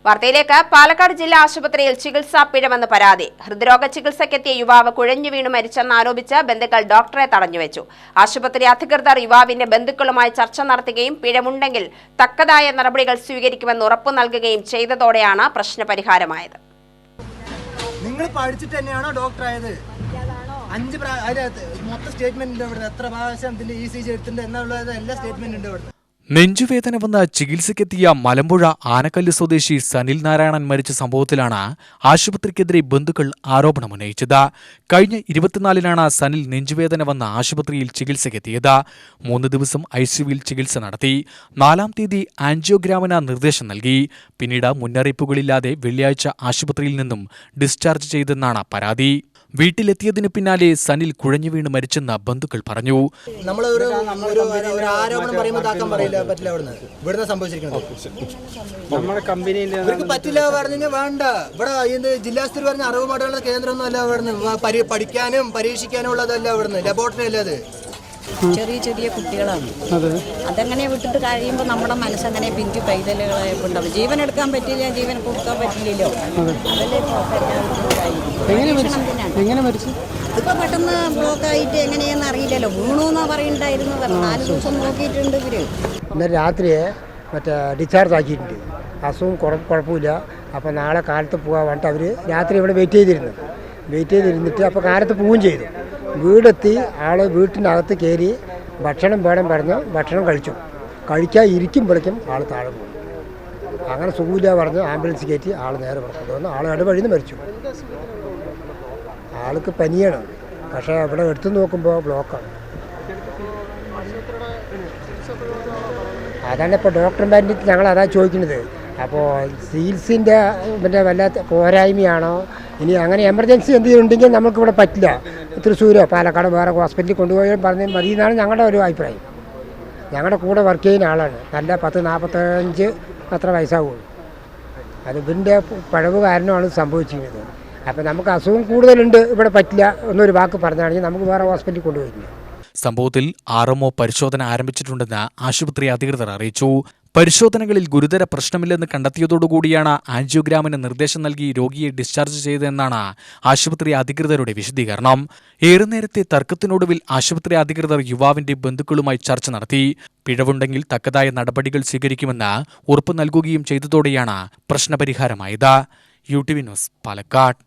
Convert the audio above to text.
വാർത്തയിലേക്ക്. പാലക്കാട് ജില്ലാ ആശുപത്രിയിൽ ചികിത്സാ പിഴവെന്ന് പരാതി. ഹൃദ്രോഗ ചികിത്സയ്ക്കെത്തിയ യുവാവ് കുഴഞ്ഞു വീണു മരിച്ചെന്നാരോപിച്ച് ബന്ധുക്കൾ ഡോക്ടറെ തടഞ്ഞുവെച്ചു. ആശുപത്രി അധികൃതർ യുവാവിന്റെ ബന്ധുക്കളുമായി ചർച്ച നടത്തുകയും പിഴവുണ്ടെങ്കിൽ തക്കതായ നടപടികൾ സ്വീകരിക്കുമെന്ന് ഉറപ്പു നൽകുകയും ചെയ്തതോടെയാണ് പ്രശ്നപരിഹാരമായത്. നിങ്ങൾ പഠിച്ചിട്ട് തന്നെയാണോ ഡോക്ടർ ആയത്? 5 മൊത്തം സ്റ്റേറ്റ്മെന്റ് ഉണ്ട്. എത്ര പ്രാവശ്യം ECG എടുത്തിട്ടുണ്ട് എന്നുള്ളത് എല്ലാ സ്റ്റേറ്റ്മെന്റ് ഉണ്ട് ഇവിടെ. നെഞ്ചുവേദന വന്ന് ചികിത്സയ്ക്കെത്തിയ മലമ്പുഴ ആനക്കല്ല് സ്വദേശി സനിൽ നാരായണൻ മരിച്ച സംഭവത്തിലാണ് ആശുപത്രിക്കെതിരെ ബന്ധുക്കൾ ആരോപണമുന്നയിച്ചത്. കഴിഞ്ഞ 24-നാണ് സനിൽ നെഞ്ചുവേദന വന്ന ആശുപത്രിയിൽ ചികിത്സയ്ക്കെത്തിയത്. 3 ദിവസം ICUവിൽ ചികിത്സ നടത്തി. 4-ാം തീയതി ആൻജിയോഗ്രാമിന് നിർദ്ദേശം നൽകി. പിന്നീട് മുന്നറിയിപ്പുകളില്ലാതെ വെള്ളിയാഴ്ച ആശുപത്രിയിൽ നിന്നും ഡിസ്ചാർജ് ചെയ്തെന്നാണ് പരാതി. വീട്ടിലെത്തിയതിനു പിന്നാലെ സനിൽ കുഴഞ്ഞു വീണ് മരിച്ചെന്ന് ബന്ധുക്കൾ പറഞ്ഞു. പഠിക്കാനും പരീക്ഷിക്കാനും ഉള്ളതല്ല ഇവിടുന്ന്, ലബോറട്ടറി അല്ലാതെ ചെറിയ കുട്ടികളാണ്. അതങ്ങനെ വിട്ടിട്ട് കഴിയുമ്പോൾ നമ്മുടെ മനസ്സങ്ങനെ പിഞ്ചു പൈതലുകളായിട്ടുണ്ടാവും. ജീവൻ എടുക്കാൻ പറ്റില്ല, ജീവൻ കൊടുക്കാൻ പറ്റില്ലല്ലോ. ഇപ്പൊ പെട്ടെന്ന് ബ്ലോക്ക് ആയിട്ട് എങ്ങനെയാന്ന് അറിയില്ലല്ലോ. വീണൂന്നാ പറയുണ്ടായിരുന്നു. 4 ദിവസം നോക്കിയിട്ടുണ്ട് ഇവര്. ഇന്നലെ രാത്രി ഡിസ്ചാർജ് ആക്കിയിട്ടുണ്ട്. അസുഖം കുഴപ്പമില്ല. അപ്പോൾ നാളെ കാലത്ത് പോകാൻ വേണ്ടിയിട്ട് അവർ രാത്രി ഇവിടെ വെയിറ്റ് ചെയ്തിരുന്നിട്ട് അപ്പോൾ കാലത്ത് പോവുകയും ചെയ്തു. വീടെത്തി ആൾ വീട്ടിനകത്ത് കയറി ഭക്ഷണം വേണം പറഞ്ഞ് ഭക്ഷണം കഴിക്കാൻ ഇരിക്കുമ്പോഴേക്കും ആൾ താഴെ പോകും. അങ്ങനെ സുഖമില്ല പറഞ്ഞ് ആംബുലൻസ് കയറ്റി ആൾ നേരെ കൊണ്ടുവന്ന് ആൾ ഇടവഴിന്ന് മരിച്ചു. ആൾക്ക് പനിയാണ്, പക്ഷേ ഇവിടെ എടുത്തു നോക്കുമ്പോൾ ബ്ലോക്കാണ്. അതാണ് ഇപ്പോൾ ഡോക്ടർമാരുടെ ഞങ്ങൾ അതാ ചോദിക്കുന്നത്. അപ്പോൾ ചികിത്സിൻ്റെ വല്ലാത്ത പോരായ്മയാണോ, ഇനി അങ്ങനെ എമർജൻസി എന്തെങ്കിലും ഉണ്ടെങ്കിൽ നമുക്കിവിടെ പറ്റില്ല, തൃശ്ശൂരോ പാലക്കാടോ വേറെ ഹോസ്പിറ്റലിൽ കൊണ്ടുപോയി പറഞ്ഞാൽ മതി എന്നാണ് ഞങ്ങളുടെ ഒരു അഭിപ്രായം. ഞങ്ങളുടെ കൂടെ വർക്ക് ചെയ്യുന്ന ആളാണ്. നല്ല 40-45 അത്ര വയസ്സാവുള്ളൂ. അത് ഇതിൻ്റെ പഴവ് കാരണമാണ് സംഭവിച്ചിരുന്നത്. അപ്പോൾ നമുക്ക് അസുഖം കൂടുതലുണ്ട്, ഇവിടെ പറ്റില്ല എന്നൊരു വാക്ക് പറഞ്ഞാണെങ്കിൽ നമുക്ക് വേറെ ഹോസ്പിറ്റലിൽ കൊണ്ടുപോയില്ല. സംഭവത്തിൽ RMO പരിശോധന ആരംഭിച്ചിട്ടുണ്ടെന്ന് ആശുപത്രി അധികൃതർ അറിയിച്ചു. പരിശോധനകളിൽ ഗുരുതര പ്രശ്നമില്ലെന്ന് കണ്ടെത്തിയതോടുകൂടിയാണ് ആൻജിയോഗ്രാമിന് നിർദ്ദേശം നൽകി രോഗിയെ ഡിസ്ചാർജ് ചെയ്തതെന്നാണ് ആശുപത്രി അധികൃതരുടെ വിശദീകരണം. ഏറെ നേരത്തെ തർക്കത്തിനൊടുവിൽ ആശുപത്രി അധികൃതർ യുവാവിന്റെ ബന്ധുക്കളുമായി ചർച്ച നടത്തി. പിഴവുണ്ടെങ്കിൽ തക്കതായ നടപടികൾ സ്വീകരിക്കുമെന്ന് ഉറപ്പു നൽകുകയും ചെയ്തതോടെയാണ് പ്രശ്നപരിഹാരമായത്. UTV news, Palakkad.